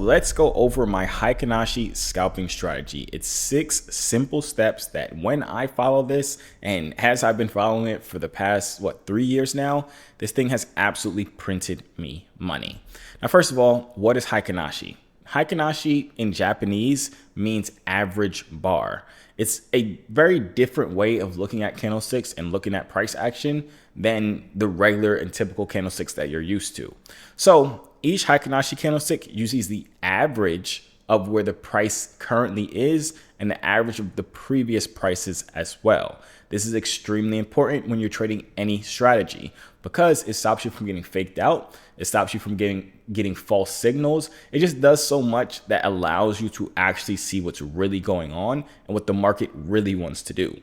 Let's go over my Heikin-Ashi scalping strategy. It's 6 simple steps that when I follow this, and as I've been following it for the past, 3 years now, this thing has absolutely printed me money. Now, first of all, what is Heikin-Ashi? Heikin-Ashi in Japanese means average bar. It's a very different way of looking at candlesticks and looking at price action than the regular and typical candlesticks that you're used to. So each Heikin-Ashi candlestick uses the average of where the price currently is and the average of the previous prices as well. This is extremely important when you're trading any strategy because it stops you from getting faked out. It stops you from getting false signals. It just does so much that allows you to actually see what's really going on and what the market really wants to do.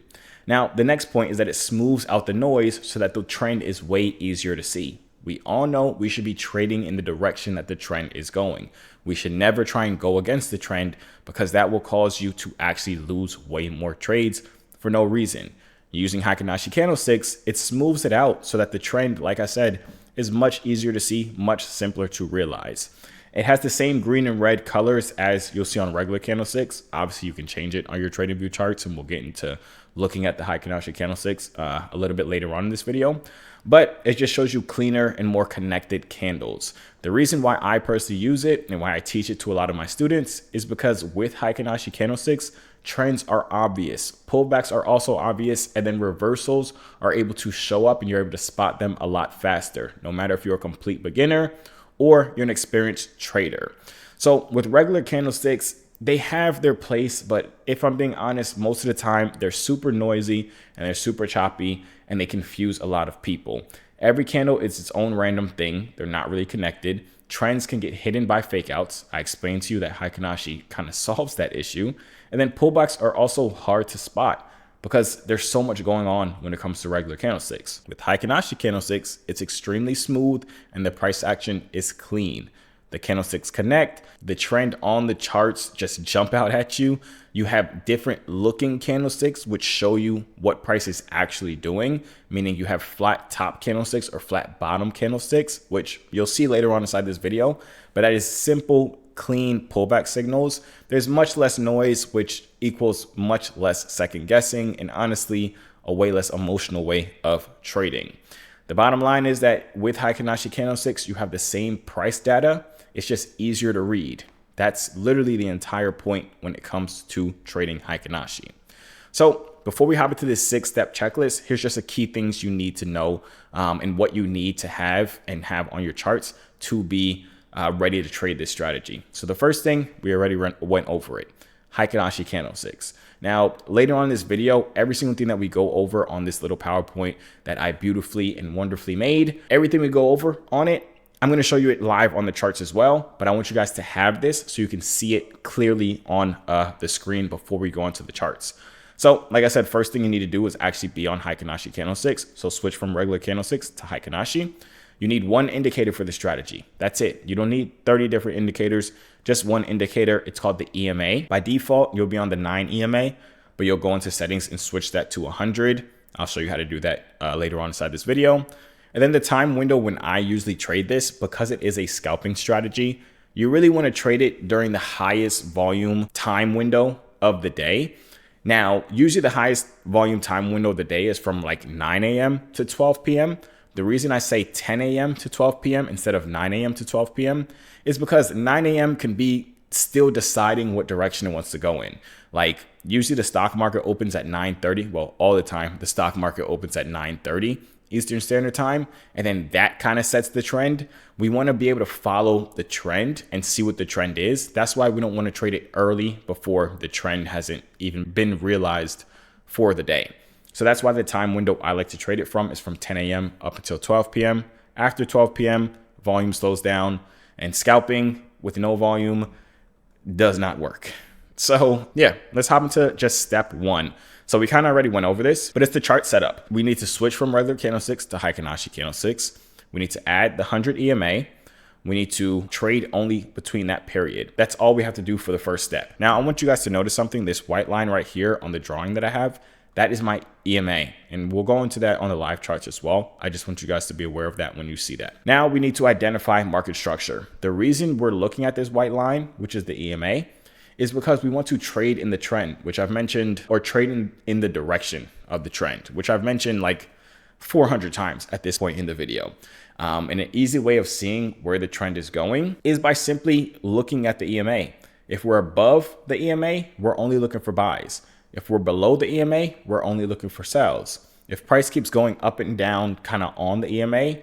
Now, the next point is that it smooths out the noise so that the trend is way easier to see. We all know we should be trading in the direction that the trend is going. We should never try and go against the trend because that will cause you to actually lose way more trades for no reason. Using Heikin-Ashi candlesticks, it smooths it out so that the trend, like I said, is much easier to see, much simpler to realize. It has the same green and red colors as you'll see on regular candlesticks. Obviously, you can change it on your trading view charts, and we'll get into looking at the Heikin-Ashi candlesticks a little bit later on in this video. But it just shows you cleaner and more connected candles. The reason why I personally use it and why I teach it to a lot of my students is because with Heikin-Ashi candlesticks, trends are obvious. Pullbacks are also obvious, and then reversals are able to show up and you're able to spot them a lot faster, no matter if you're a complete beginner or you're an experienced trader. So with regular candlesticks, they have their place, but if I'm being honest, most of the time they're super noisy and they're super choppy and they confuse a lot of people. Every candle is its own random thing. They're not really connected. Trends can get hidden by fake outs. I explained to you that Heikin-Ashi kind of solves that issue. And then pullbacks are also hard to spot because there's so much going on when it comes to regular candlesticks. With Heikin-Ashi candlesticks, it's extremely smooth and the price action is clean. The candlesticks connect, the trend on the charts just jump out at you. You have different looking candlesticks which show you what price is actually doing, meaning you have flat top candlesticks or flat bottom candlesticks, which you'll see later on inside this video, but that is simple, clean pullback signals. There's much less noise, which equals much less second guessing and honestly a way less emotional way of trading. The bottom line is that with Heikin-Ashi candlesticks, you have the same price data. It's just easier to read. That's literally the entire point when it comes to trading Heikin-Ashi. So before we hop into this 6-step checklist, here's just a key things you need to know and what you need to have on your charts to be ready to trade this strategy. So the first thing, we already went over it, Heikin-Ashi candlesticks. Now, later on in this video, every single thing that we go over on this little PowerPoint that I beautifully and wonderfully made, everything we go over on it, I'm going to show you it live on the charts as well, but I want you guys to have this so you can see it clearly on the screen before we go into the charts. So like I said, first thing you need to do is actually be on Heikin-Ashi candlesticks. So switch from regular candlesticks to Heikin-Ashi. You need one indicator for the strategy. That's it. You don't need 30 different indicators, just one indicator. It's called the EMA. By default, you'll be on the 9 EMA, but you'll go into settings and switch that to 100. I'll show you how to do that later on inside this video. And then the time window when I usually trade this, because it is a scalping strategy, you really want to trade it during the highest volume time window of the day. Now, usually the highest volume time window of the day is from like 9 a.m. to 12 p.m. The reason I say 10 a.m. to 12 p.m. instead of 9 a.m. to 12 p.m. is because 9 a.m. can be still deciding what direction it wants to go in. Like usually the stock market opens at 9:30. Well, all the time the stock market opens at 9:30 Eastern Standard Time. And then that kind of sets the trend. We want to be able to follow the trend and see what the trend is. That's why we don't want to trade it early before the trend hasn't even been realized for the day. So that's why the time window I like to trade it from is from 10 a.m. up until 12 p.m. After 12 p.m., volume slows down and scalping with no volume does not work. So yeah, let's hop into just step 1. So we kind of already went over this, but it's the chart setup. We need to switch from regular candlesticks to Heikin-Ashi candlesticks. We need to add the 100 EMA. We need to trade only between that period. That's all we have to do for the first step. Now I want you guys to notice something. This white line right here on the drawing that I have, that is my EMA. And we'll go into that on the live charts as well. I just want you guys to be aware of that when you see that. Now we need to identify market structure. The reason we're looking at this white line, which is the EMA, is because we want to trade in the trend, which I've mentioned, or trade in the direction of the trend, which I've mentioned like 400 times at this point in the video. And an easy way of seeing where the trend is going is by simply looking at the EMA. If we're above the EMA, we're only looking for buys. If we're below the EMA, we're only looking for sells. If price keeps going up and down kind of on the EMA,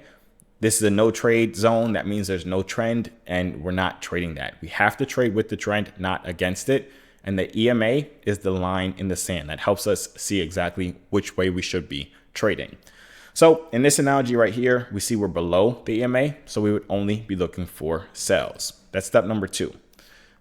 this is a no trade zone. That means there's no trend and we're not trading that. We have to trade with the trend, not against it. And the EMA is the line in the sand that helps us see exactly which way we should be trading. So in this analogy right here, we see we're below the EMA. So we would only be looking for sells. That's step number 2.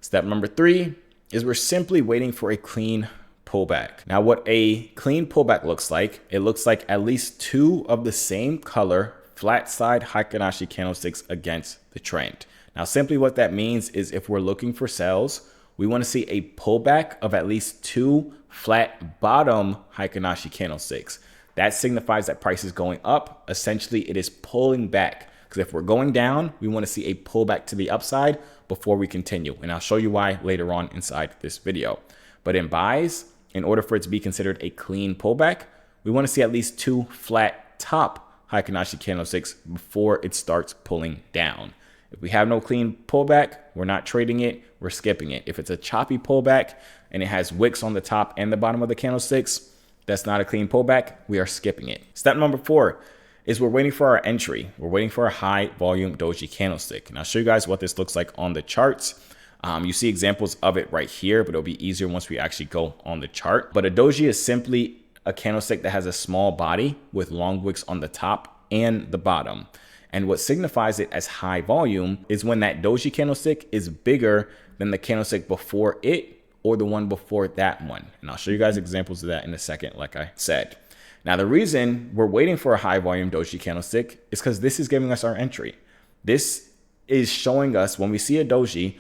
Step number 3 is we're simply waiting for a clean pullback. Now, what a clean pullback looks like, it looks like at least 2 of the same color flat side Heikin-Ashi candlesticks against the trend. Now, simply what that means is if we're looking for sells, we want to see a pullback of at least 2 flat bottom Heikin-Ashi candlesticks. That signifies that price is going up. Essentially, it is pulling back. Because if we're going down, we want to see a pullback to the upside before we continue. And I'll show you why later on inside this video. But in buys, in order for it to be considered a clean pullback, we want to see at least 2 flat top Heikin-Ashi candlesticks before it starts pulling down. If we have no clean pullback, we're not trading it, we're skipping it. If it's a choppy pullback and it has wicks on the top and the bottom of the candlesticks, that's not a clean pullback, we are skipping it. Step number 4 is we're waiting for our entry. We're waiting for a high volume doji candlestick. And I'll show you guys what this looks like on the charts. You see examples of it right here, but it'll be easier once we actually go on the chart. But a doji is simply a candlestick that has a small body with long wicks on the top and the bottom. And what signifies it as high volume is when that doji candlestick is bigger than the candlestick before it or the one before that one. And I'll show you guys examples of that in a second, like I said. Now, the reason we're waiting for a high volume doji candlestick is because this is giving us our entry. This is showing us when we see a doji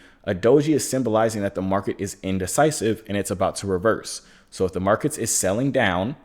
is symbolizing that the market is indecisive and it's about to reverse. So if the market is selling down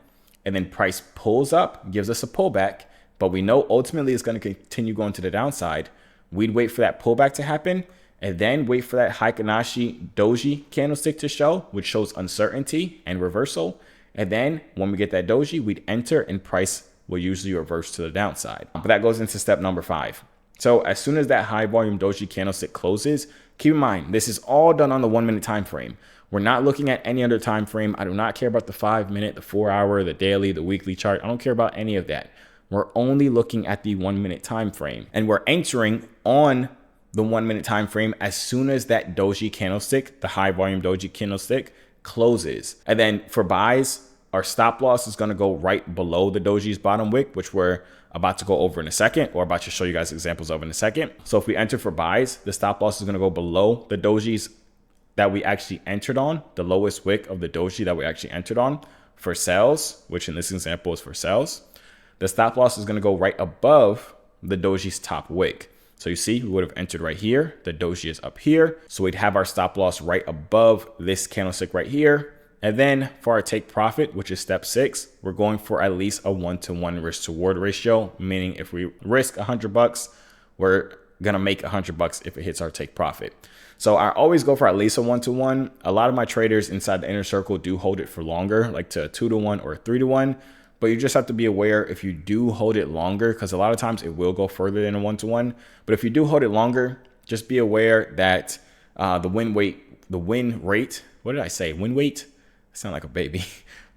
and then price pulls up, gives us a pullback, but we know ultimately it's going to continue going to the downside, we'd wait for that pullback to happen and then wait for that Heikin-Ashi doji candlestick to show, which shows uncertainty and reversal. And then when we get that doji, we'd enter and price will usually reverse to the downside. But that goes into step number 5. So as soon as that high volume doji candlestick closes, keep in mind, this is all done on the 1 minute time frame. We're not looking at any other time frame. I do not care about the 5 minute, the 4 hour, the daily, the weekly chart. I don't care about any of that. We're only looking at the 1 minute time frame, and we're entering on the 1 minute time frame as soon as that doji candlestick, the high volume doji candlestick, closes. And then for buys, our stop loss is going to go right below the doji's bottom wick, which we're about to go over in a second, or about to show you guys examples of in a second. So if we enter for buys, the stop loss is going to go below the doji's that we actually entered on, the lowest wick of the doji that we actually entered on. For sells, which in this example is for sells, the stop loss is going to go right above the doji's top wick. So you see, we would have entered right here. The doji is up here. So we'd have our stop loss right above this candlestick right here. And then for our take profit, which is step 6, we're going for at least a 1-to-1 risk to reward ratio, meaning if we risk $100, we're going to make $100 if it hits our take profit. So I always go for at least a 1-to-1. A lot of my traders inside the inner circle do hold it for longer, like to a 2-to-1 or a 3-to-1. But you just have to be aware if you do hold it longer, because a lot of times it will go further than a 1-to-1. But if you do hold it longer, just be aware that the win rate, what did I say? Win weight? I sound like a baby.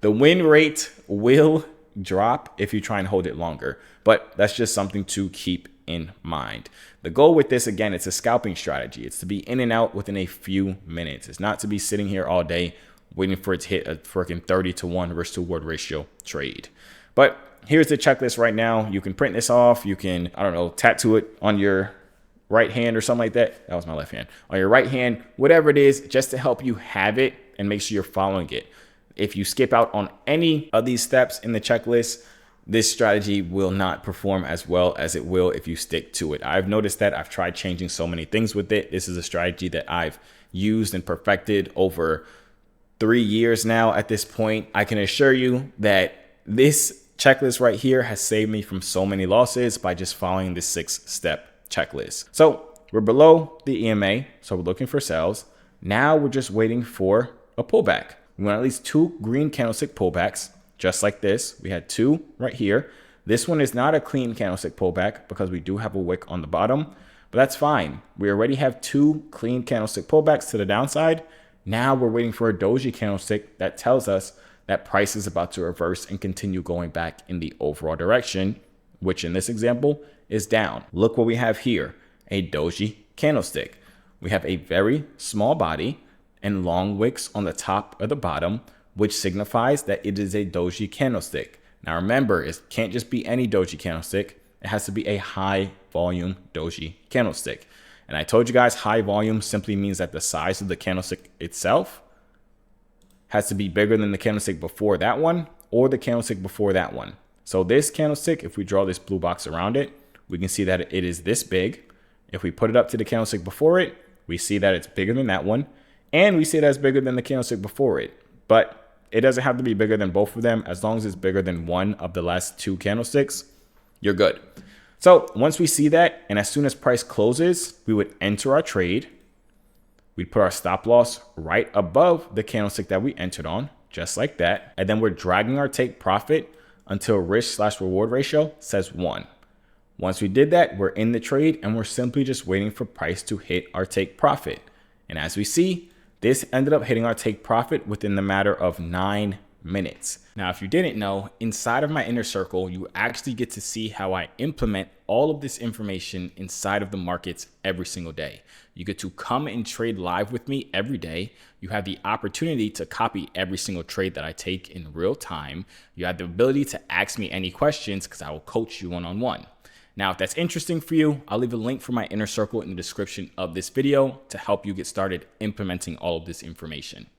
The win rate will drop if you try and hold it longer. But that's just something to keep in mind. The goal with this, again, it's a scalping strategy. It's to be in and out within a few minutes. It's not to be sitting here all day waiting for it to hit a freaking 30-to-1 risk to reward ratio trade. But here's the checklist right now. You can print this off. You can, I don't know, tattoo it on your right hand or something like that. That was my left hand. On your right hand, whatever it is, just to help you have it and make sure you're following it. If you skip out on any of these steps in the checklist, this strategy will not perform as well as it will if you stick to it. I've noticed that. I've tried changing so many things with it. This is a strategy that I've used and perfected over 3 years now at this point, I can assure you that this checklist right here has saved me from so many losses by just following this 6-step checklist. So we're below the EMA, so we're looking for sales. Now we're just waiting for a pullback. We want at least 2 green candlestick pullbacks, just like this. We had 2 right here. This one is not a clean candlestick pullback because we do have a wick on the bottom, but that's fine. We already have 2 clean candlestick pullbacks to the downside. Now we're waiting for a doji candlestick that tells us that price is about to reverse and continue going back in the overall direction, which in this example is down. Look what we have here, a doji candlestick. We have a very small body and long wicks on the top or the bottom, which signifies that it is a doji candlestick. Now remember, it can't just be any doji candlestick. It has to be a high volume doji candlestick. And I told you guys high volume simply means that the size of the candlestick itself has to be bigger than the candlestick before that one or the candlestick before that one. So this candlestick, if we draw this blue box around it, we can see that it is this big. If we put it up to the candlestick before it, we see that it's bigger than that one. And we see that it's bigger than the candlestick before it. But it doesn't have to be bigger than both of them. As long as it's bigger than one of the last 2 candlesticks, you're good. So once we see that, and as soon as price closes, we would enter our trade. We'd put our stop loss right above the candlestick that we entered on, just like that. And then we're dragging our take profit until risk/reward ratio says 1. Once we did that, we're in the trade and we're simply just waiting for price to hit our take profit. And as we see, this ended up hitting our take profit within the matter of 9 minutes. Now, if you didn't know, inside of my inner circle, you actually get to see how I implement all of this information inside of the markets every single day. You get to come and trade live with me every day. You have the opportunity to copy every single trade that I take in real time. You have the ability to ask me any questions because I will coach you one-on-one. Now, if that's interesting for you, I'll leave a link for my inner circle in the description of this video to help you get started implementing all of this information.